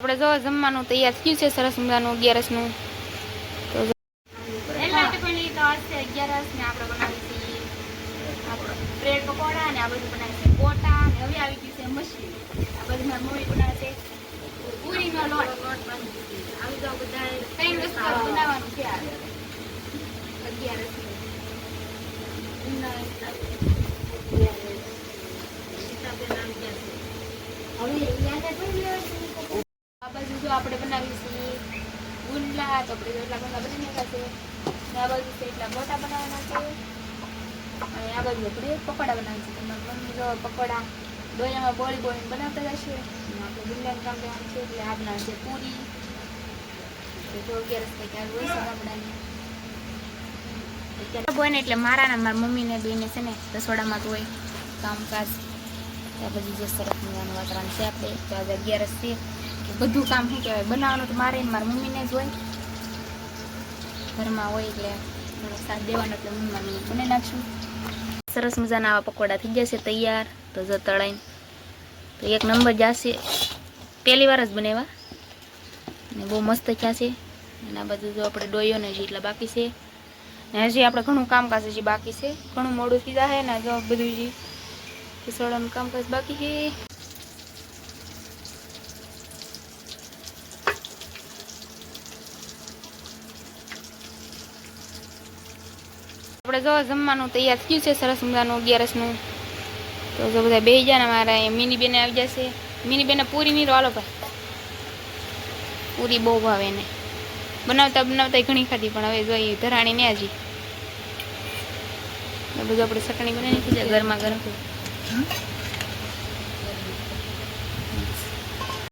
આપણે જો જમવાનું તૈયાર થયું છે સરસ મજાનું 11નું તો એલા પણ તો આજે 11 ને આપણે બનાવીશું આપણે બ્રેડ પકોડા ને આ બધું બનાવીશું ગોટા ને હવે આવી ગઈ છે મશીન આ બધું મારી મમ્મી બનાવે છે પૂરીનો લોટ આવી તો બધા કઈ વસ્તુ બનાવવાનું છે આ 11 जो આપણે બનાવીશું ગુંડલા તો આપણે એટલા ગુંડલા બની નાખશે ને આ બાજુ એટલા ગોટા બનાવવાના છે અને આ બાજુ આપણે પકોડા બનાવીશું તમારી મમ્મી જો પકોડા દોયામાં બોળી બોળી બનાવતા જશે અને આપણે ગુંડલાનું કામ કરવાનું છે એટલે આ બનાવે છે પૂરી તો 11 કંઈક આ હોય છે ગામડાની અત્યારે બોય ને એટલે મારા ને મારા મમ્મીને બેને છે ને રસોડામાં તો હોય કામકાજ ત્યાં પછી જે સરસ મજાનું વાતાવરણ છે આપણે તો આજે 11 છે બધું કામ શું કહેવાય બનાવવાનું તો મારે ને મારી મમ્મીને જ હોય ઘરમાં હોય એટલે થોડો સાથ દેવાનો એટલે મમ્મી બનાવી નાખશું સરસ મજાના આવા પકોડા થઈ જશે તૈયાર તો જો તળાઈને તો એક નંબર જશે પહેલી વાર જ બનાવ્યા ને બહુ મસ્ત થયા છે અને આ બધું જો આપણે ડોયો ને એટલા બાકી છે ને હજી આપણે ઘણું કામકાજ હજી બાકી છે ઘણું મોડું થઈ જાય ને જો બધું હજી રસોડાનું કામકાજ બાકી છે આપણે જો જમવાનું તૈયાર થયું છે સરસ મજાનું 11નું તો જો બધા બેસી જાય ને મારા મિની બેને આવી જશે મિની બેને પૂરી નહીં હાલો ભાઈ પૂરી બહુ ભાવે એને બનાવતા બનાવતા ઘણી ખાધી પણ હવે જોઈએ ધરાણી ને હજી બધું આપણે ચટણી બનાવી નાખી છે ગરમા ગરમ